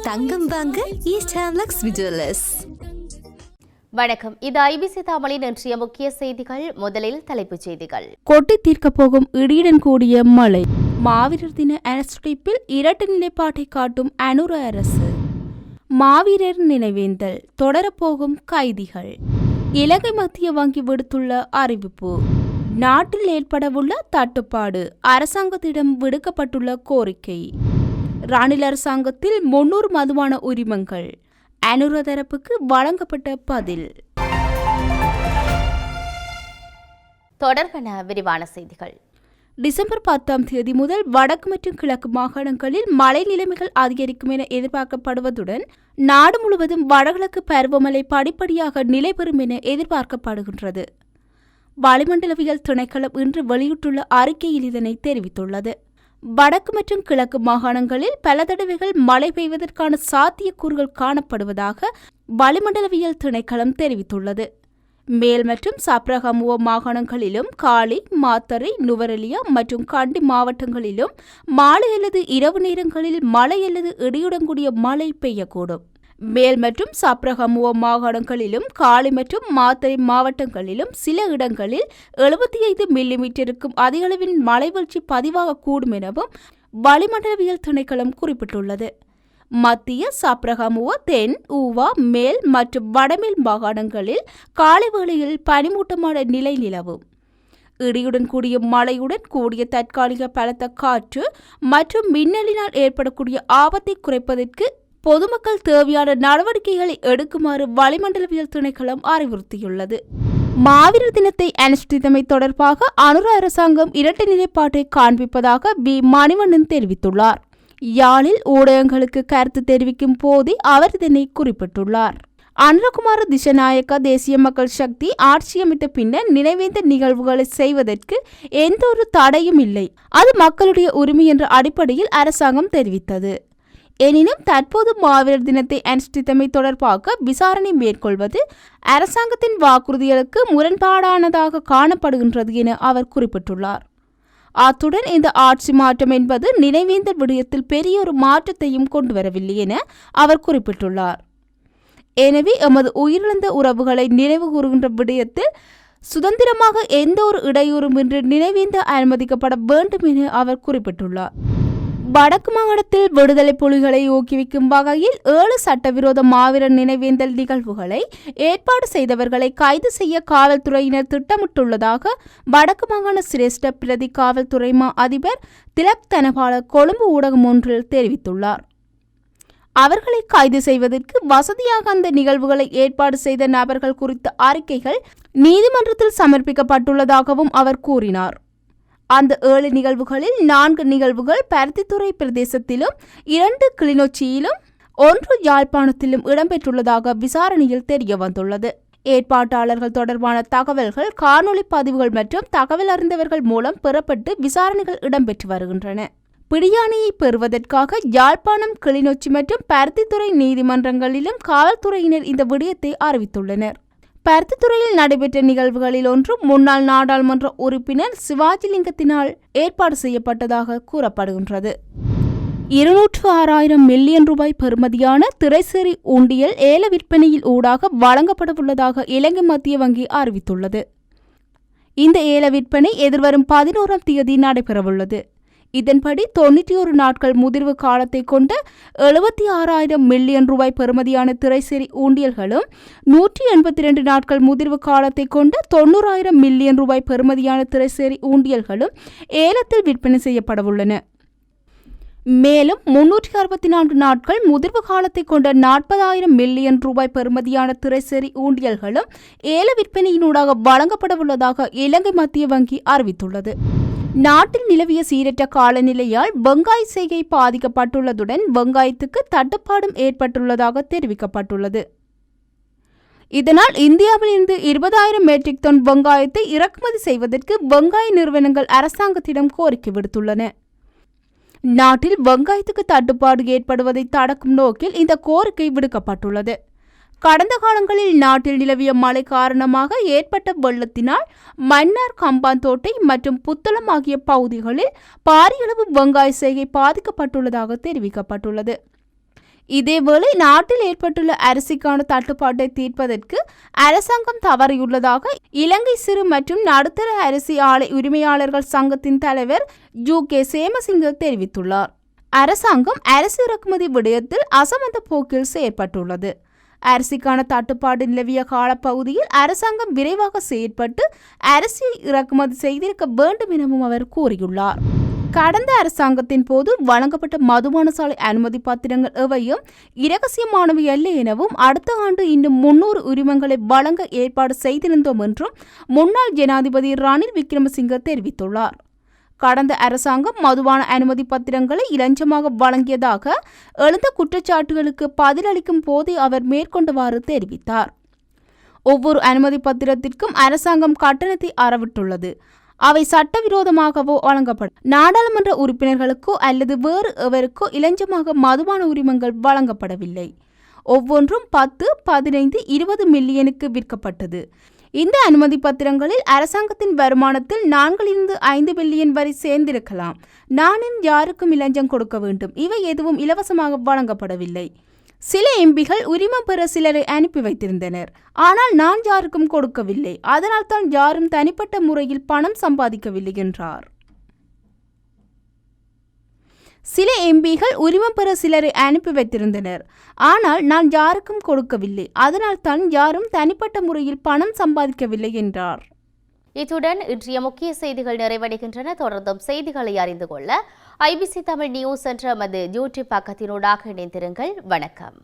தங்கம் வாங்க ஈஸ்ட் ஹேம்லக்ஸ் விஜுவலர்ஸ். வணக்கம், இது ஐபிசி தமிழின் இன்றைய முக்கிய செய்திகள். முதலில் தலைப்புச் செய்திகள். கொட்டி தீர்க்க போகும் இடியுடன் கூடிய மழை. மாவீரர் தின அனுஷ்டிப்பில் இரட்டு நிலைப்பாட்டை காட்டும் அனுர அரசு. மாவீரர் நினைவேந்தல் தொடரப்போகும் கைதிகள். இலங்கை மத்திய வங்கி விடுத்துள்ள அறிவிப்பு. நாட்டில் ஏற்படவுள்ள தட்டுப்பாடு, அரசாங்கத்திடம் விடுக்கப்பட்டுள்ள கோரிக்கை. ரணில் அரசாங்கத்தில் 300 மதுபான உரிமங்கள். அனுர தரப்புக்கு வழங்கப்பட்ட பதில். தொடர்பான விரிவான செய்திகள். டிசம்பர் 10 முதல் வடக்கு மற்றும் கிழக்கு மாகாணங்களில் மழை நிலைமைகள் அதிகரிக்கும் என எதிர்பார்க்கப்படுவதுடன் நாடு முழுவதும் வடகிழக்கு பருவமழை படிப்படியாக நிலை பெறும் என எதிர்பார்க்கப்படுகின்றது. வளிமண்டலவியல் திணைக்களம் இன்று வெளியிட்டுள்ள அறிக்கையில் இதனை தெரிவித்துள்ளது. வடக்கு மற்றும் கிழக்கு மாகாணங்களில் பல தடவைகள் மழை பெய்வதற்கான சாத்தியக்கூறுகள் காணப்படுவதாக வளிமண்டலவியல் திணைக்களம் தெரிவித்துள்ளது. மேல் மற்றும் சப்ரகமுவ மாகாணங்களிலும் காலி, மாத்தறை, நுவரெலியா மற்றும் கண்டி மாவட்டங்களிலும் மாலை அல்லது இரவு நேரங்களில் மழை அல்லது இடியுடன் கூடிய மழை பெய்யக்கூடும். மேல் மற்றும் சப்ரகமுவ மாகாணங்களிலும் காலி மற்றும் மாத்தறை மாவட்டங்களிலும் சில இடங்களில் 75 மில்லிமீட்டருக்கும் அதிக அளவில் மழை வீழ்ச்சி பதிவாகக்கூடும் எனவும் வளிமண்டலவியல் திணைக்களம் குறிப்பிட்டுள்ளது. மத்திய சப்ரகமுவ, தென், ஊவா, மேல் மற்றும் வடமேல் மாகாணங்களில் காலை வேளையில் பனிமூட்டமான நிலை நிலவும். இடியுடன் கூடிய மழையுடன் கூடிய தற்காலிக பலத்த காற்று மற்றும் மின்னலினால் ஏற்படக்கூடிய ஆபத்தை குறைப்பதற்கு பொதுமக்கள் தேவையான நடவடிக்கைகளை எடுக்குமாறு வளிமண்டலவியல் திணைக்களம் அறிவுறுத்தியுள்ளது. மாவீரர் தினத்தை அனுஷ்டித்தமை தொடர்பாக அனுர அரசாங்கம் இரட்டை நிலைப்பாட்டை காண்பிப்பதாக வி. மணிவண்ணன் தெரிவித்துள்ளார். யாழில் ஊடகங்களுக்கு கருத்து தெரிவிக்கும் போதே அவர் இதனை குறிப்பிட்டுள்ளார். அனுரகுமார திசநாயக்க தேசிய மக்கள் சக்தி ஆட்சியமைத்த பின்னர் நினைவேந்த நிகழ்வுகளை செய்வதற்கு எந்த ஒரு தடையும் இல்லை, அது மக்களுடைய உரிமை என்ற அடிப்படையில் அரசாங்கம் தெரிவித்தது. எனினும் தற்போது மாவீரர் தினத்தை அனுஷ்டித்தமை தொடர்பாக விசாரணை மேற்கொள்வது அரசாங்கத்தின் வாக்குறுதிகளுக்கு முரண்பாடானதாக காணப்படுகின்றது என அவர் குறிப்பிட்டுள்ளார். அத்துடன் இந்த ஆட்சி மாற்றம் என்பது நினைவேந்தல் விடயத்தில் பெரிய ஒரு மாற்றத்தையும் கொண்டு வரவில்லை என அவர் குறிப்பிட்டுள்ளார். எனவே எமது உயிரிழந்த உறவுகளை நினைவு கூறுகின்ற விடயத்தில் சுதந்திரமாக எந்த ஒரு இடையூறுமின்றி நினைவேந்த அனுமதிக்கப்பட வேண்டும் என அவர் குறிப்பிட்டுள்ளார். வடக்கு மாகாணத்தில் விடுதலை புலிகளை ஊக்குவிக்கும் வகையில் 7 சட்டவிரோத மாவீரர் நினைவேந்தல் நிகழ்வுகளை ஏற்பாடு செய்தவர்களை கைது செய்ய காவல்துறையினர் திட்டமிட்டுள்ளதாக வடக்கு மாகாண சிரேஷ்ட பிரதி காவல்துறை மா அதிபர் திலக் தனபால கொழும்பு ஊடகம் ஒன்றில் தெரிவித்துள்ளார். அவர்களை கைது செய்வதற்கு வசதியாக அந்த நிகழ்வுகளை ஏற்பாடு செய்த நபர்கள் குறித்த அறிக்கைகள் நீதிமன்றத்தில் சமர்ப்பிக்கப்பட்டுள்ளதாகவும் அவர் கூறினார். அந்த 7 நிகழ்வுகளில் 4 நிகழ்வுகள் பருத்தித்துறை பிரதேசத்திலும் 2 கிளிநொச்சியிலும் 1 யாழ்ப்பாணத்திலும் இடம்பெற்றுள்ளதாக விசாரணையில் தெரிய வந்துள்ளது. ஏற்பாட்டாளர்கள் தொடர்பான தகவல்கள், காணொலி பதிவுகள் மற்றும் தகவல் அறிந்தவர்கள் மூலம் பெறப்பட்டு விசாரணைகள் இடம்பெற்று வருகின்றன. பிடியாணையை பெறுவதற்காக யாழ்ப்பாணம், கிளிநொச்சி மற்றும் பருத்தித்துறை நீதிமன்றங்களிலும் காவல்துறையினர் இந்த விடயத்தை அறிவித்துள்ளனர். பருத்தித்துறையில் நடைபெற்ற நிகழ்வுகளில் ஒன்று முன்னாள் நாடாளுமன்ற உறுப்பினர் சிவாஜிலிங்கத்தினால் ஏற்பாடு செய்யப்பட்டதாக கூறப்படுகின்றது. 206,000 மில்லியன் ரூபாய் பெறுமதியான திரைசேரி உண்டியல் ஏல விற்பனையில் ஊடாக வழங்கப்படவுள்ளதாக இலங்கை மத்திய வங்கி அறிவித்துள்ளது. இந்த ஏல விற்பனை எதிர்வரும் 11ஆம் தேதி நடைபெறவுள்ளது. இதன்படி 91 நாட்கள் முதிர்வு காலத்தை கொண்ட 76,000 மில்லியன் ரூபாய் பெறுமதியான திரைசேரி ஊண்டியல்களும் 182 நாட்கள் முதிர்வு காலத்தை கொண்ட 90,000 மில்லியன் ரூபாய் பெறுமதியான திரைசேரி ஊண்டியல்களும் ஏலத்தில் விற்பனை செய்யப்படவுள்ளன. மேலும் 364 நாட்கள் முதிர்வு காலத்தை கொண்ட 40,000 மில்லியன் ரூபாய் பெறுமதியான திரைசேரி ஊண்டியல்களும் ஏல விற்பனையினூடாக வழங்கப்படவுள்ளதாக இலங்கை மத்திய வங்கி அறிவித்துள்ளது. நாட்டில் நிலவிய சீரற்ற காலநிலையால் வெங்காய செய்கை பாதிக்கப்பட்டுள்ளதுடன் வெங்காயத்துக்கு தட்டுப்பாடும் ஏற்பட்டுள்ளதாக தெரிவிக்கப்பட்டுள்ளது. இதனால் இந்தியாவில் இருந்து 20,000 மெட்ரிக் டன் வெங்காயத்தை இறக்குமதி செய்வதற்கு வெங்காய நிறுவனங்கள் அரசாங்கத்திடம் கோரிக்கை விடுத்துள்ளன. நாட்டில் வெங்காயத்துக்கு தட்டுப்பாடு ஏற்படுவதை தடுக்கும் நோக்கில் இந்த கோரிக்கை விடுக்கப்பட்டுள்ளது. கடந்த காலங்களில் நாட்டில் நிலவிய மழை காரணமாக ஏற்பட்ட வெள்ளத்தினால் மன்னார், கம்பாந்தோட்டை மற்றும் புத்தளம் ஆகிய பகுதிகளில் பாரியளவு வெங்காய செய்கை பாதிக்கப்பட்டுள்ளதாக தெரிவிக்கப்பட்டுள்ளது. இதேவேளை நாட்டில் ஏற்பட்டுள்ள அரிசிக்கான தட்டுப்பாட்டை தீர்ப்பதற்கு அரசாங்கம் தவறியுள்ளதாக இலங்கை சிறு மற்றும் நடுத்தர அரிசி ஆலை உரிமையாளர்கள் சங்கத்தின் தலைவர் UK சேமசிங்க தெரிவித்துள்ளார். அரசாங்கம் அரிசி இறக்குமதி விடயத்தில் அசமந்த போக்கில் செயற்பட்டுள்ளது. அரிசிக்கான தட்டுப்பாடு நிலவிய காலப்பகுதியில் அரசாங்கம் விரைவாக செயற்பட்டு அரிசி இறக்குமதி செய்திருக்க வேண்டும் எனவும் அவர் கூறியுள்ளார். கடந்த அரசாங்கத்தின் போது வழங்கப்பட்ட மதுபான சாலை அனுமதி பத்திரங்கள் எவையும் இரகசியமானவை அல்ல எனவும் அடுத்த ஆண்டு இன்னும் 300 உரிமங்களை வழங்க ஏற்பாடு செய்திருந்தோம் என்றும் முன்னாள் ஜனாதிபதி ரணில் விக்ரமசிங்க தெரிவித்துள்ளார். கடந்த அரசாங்கம் மதுபான அனுமதி பத்திரங்களை இலஞ்சமாக வழங்கியதாக எழுந்த குற்றச்சாட்டுகளுக்கு பதிலளிக்கும் போதே அவர் மேற்கொண்டவாறு தெரிவித்தார். ஒவ்வொரு அனுமதி பத்திரத்திற்கும் அரசாங்கம் கட்டணத்தை அறவிட்டுள்ளது. அவை சட்டவிரோதமாகவோ வழங்கப்படும். நாடாளுமன்ற உறுப்பினர்களுக்கோ அல்லது வேறு எவருக்கோ இலஞ்சமாக மதுபான உரிமங்கள் வழங்கப்படவில்லை. ஒவ்வொன்றும் 10, 15, 20 மில்லியனுக்கு விற்கப்பட்டது. இந்த அனுமதி பத்திரங்களில் அரசாங்கத்தின் வருமானத்தில் 4-5 பில்லியன் வரை சேர்ந்திருக்கலாம். நான் யாருக்கும் இலஞ்சம் கொடுக்க வேண்டும். இவை எதுவும் இலவசமாக வழங்கப்படவில்லை. சில எம்பிகள் உரிமம் பெற சிலரை அனுப்பி வைத்திருந்தனர். ஆனால் நான் யாருக்கும் கொடுக்கவில்லை. அதனால் தான் யாரும் தனிப்பட்ட முறையில் பணம் சம்பாதிக்கவில்லை என்றார். சில எம்பிகள் உரிமம் பெற சிலரை அனுப்பி வைத்திருந்தனர். ஆனால் நான் யாருக்கும் கொடுக்கவில்லை. அதனால் தான் யாரும் தனிப்பட்ட முறையில் பணம் சம்பாதிக்கவில்லை என்றார். இத்துடன் இன்றைய முக்கிய செய்திகள் நிறைவடைகின்றன. தொடர்ந்தும் செய்திகளை அறிந்து கொள்ள IBC தமிழ் நியூஸ் என்ற எமது யூடியூப் பக்கத்தினூடாக இணைந்திருங்கள். வணக்கம்.